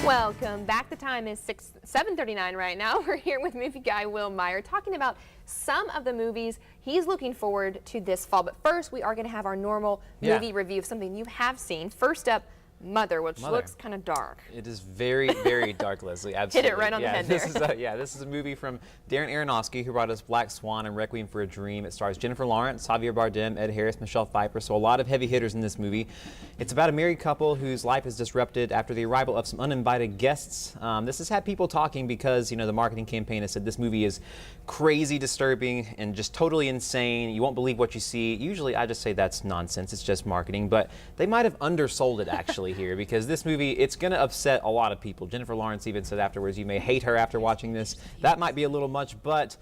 Welcome back. The time is 7:39 right now. We're here with movie guy Will Meyer talking about some of the movies he's looking forward to this fall. But first, we are going to have our normal movie review of something you have seen. First up, Mother, which looks kind of dark. It is very, very dark, Leslie. Absolutely. Hit it right on the head there. This is a movie from Darren Aronofsky, who brought us Black Swan and Requiem for a Dream. It stars Jennifer Lawrence, Javier Bardem, Ed Harris, Michelle Pfeiffer, so a lot of heavy hitters in this movie. It's about a married couple whose life is disrupted after the arrival of some uninvited guests. This has had people talking because, you know, the marketing campaign has said this movie is crazy disturbing and just totally insane. You won't believe what you see. Usually I just say that's nonsense. It's just marketing, but they might have undersold it actually here, because this movie, it's going to upset a lot of people. Jennifer Lawrence even said afterwards, you may hate her after watching this. That might be a little much, but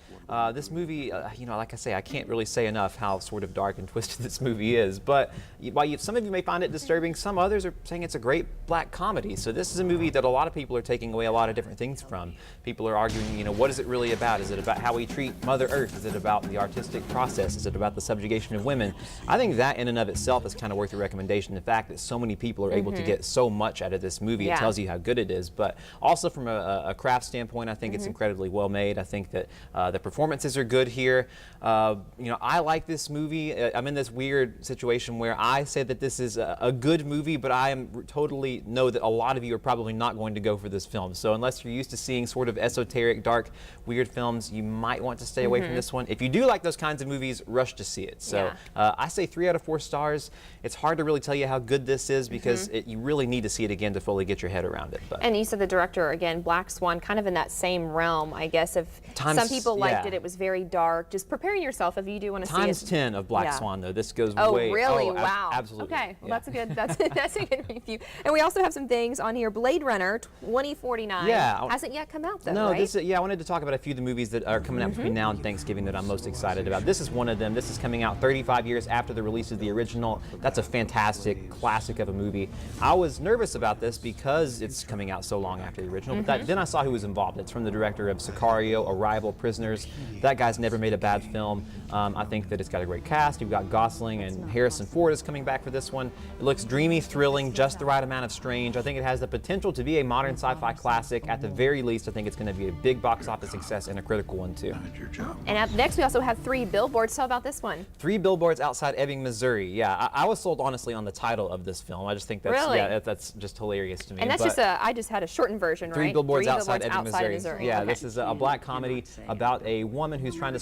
this movie, you know, like I say, I can't really say enough how sort of dark and twisted this movie is. But while some of you may find it disturbing, some others are saying it's a great black comedy. So this is a movie that a lot of people are taking away a lot of different things from. People are arguing, you know, what is it really about? Is it about how we treat Mother Earth? Is it about the artistic process? Is it about the subjugation of women? I think that in and of itself is kind of worth the recommendation. The fact that so many people are able to get so much out of this movie, it tells you how good it is. But also from a craft standpoint, I think it's incredibly well made. I think that the performances are good here. You know, I like this movie. I'm in this weird situation where I say that this is a good movie, but I am totally know that a lot of you are probably not going to go for this film. So unless you're used to seeing sort of esoteric, dark, weird films, you might want to stay away from this one. If you do like those kinds of movies, rush to see it. So I say 3 out of 4 stars. It's hard to really tell you how good this is because you really need to see it again to fully get your head around it. But. And you said the director, again, Black Swan, kind of in that same realm, I guess. If some people liked it, it was very dark. Just preparing yourself if you do want to see it. Times 10 of Black Swan, though. This goes way. Oh, really? Wow. Absolutely. Okay, well, that's a good. That's a good review. And we also have some things on here. Blade Runner 2049. Hasn't yet come out though. No, right? I wanted to talk about a few of the movies that are coming out between now and Thanksgiving that I'm most excited about. This is one of them. This is coming out 35 years after the release of the original. That's a fantastic classic of a movie. I was nervous about this because it's coming out so long after the original, but then I saw who was involved. It's from the director of Sicario, Arrival, Prisoners. That guy's never made a bad film. I think that it's got a great cast. You've got Gosling and Harrison Ford is coming back for this one. It looks dreamy, thrilling, just the right amount of strange. I think it has the potential to be a modern sci-fi classic. At the very least, I think it's going to be a big box office success and a critical one too. And up next, we also have 3 Billboards. Tell about this one. 3 Billboards Outside Ebbing, Missouri. Yeah, I was sold honestly on the title of this film. I just think that's that's just hilarious to me. And that's I just had a shortened version, right? 3 Billboards Outside Ebbing, Missouri. Yeah, okay. This is a black comedy about a woman who's trying to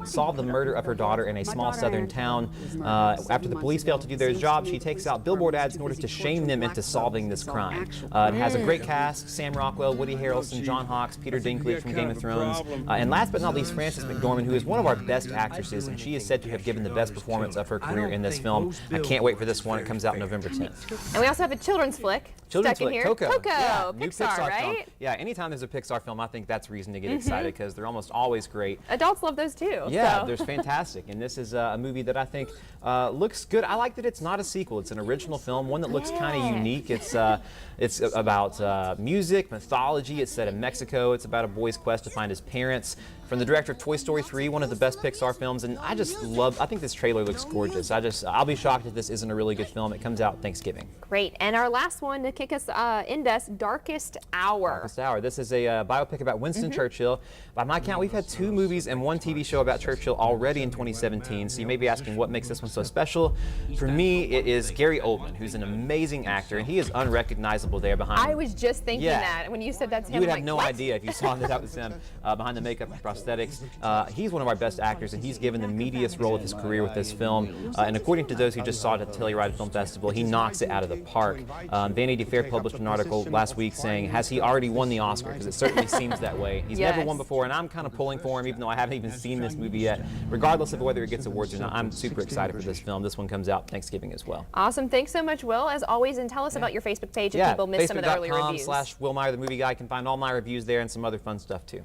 solve the murder of her daughter in a small southern town. After the police fail to do their job, she takes out billboard ads in order to shame them into solving this crime. It has a great cast: Sam Rockwell, Woody Harrelson, John Hawkes, Peter Dinklage from Game of Thrones, and last but not least, Frances McDormand, who is one of our best actresses, and she is said to have given the best performance of her career in this film. I can't wait for this one. It comes out November 10th. And we also have a children's flick. Coco. Yeah, new Pixar, right? film. Yeah, anytime there's a Pixar film, I think that's reason to get excited because they're almost always great. Adults love those too. Yeah, they're fantastic, and this is a movie that I think looks good. I like that it's not a sequel; it's an original film, one that looks kind of unique. It's about music, mythology. It's set in Mexico. It's about a boy's quest to find his parents. From the director of Toy Story 3, one of the best Pixar films, and I think this trailer looks gorgeous. I'll be shocked if this isn't a really good film. It comes out Thanksgiving. Great, and our last one to kick us in this, Darkest Hour. Darkest Hour. This is a biopic about Winston Churchill. By my count, we've had 2 movies and 1 TV show about Churchill already in 2017, so you may be asking what makes this one so special. For me, it is Gary Oldman, who's an amazing actor, and he is unrecognizable there behind. I was just thinking that when you said that's him. You would have no idea if you saw that was him behind the makeup and prosthetics. He's one of our best actors, and he's given the meatiest role of his career with this film. And according to those who just saw it at the Telluride Film Festival, he knocks it out of the park. Vanity Fair published an article last week saying, has he already won the Oscar? Because it certainly seems that way. He's never won before, and I'm kind of pulling for him, even though I haven't even seen this movie yet. Regardless of whether it gets awards or not, I'm super excited for this film. This one comes out Thanksgiving as well. Awesome. Thanks so much, Will, as always, and tell us about your Facebook page if people missed some of the early reviews. Facebook.com/Will Meyer, the movie guy. You can find all my reviews there and some other fun stuff too.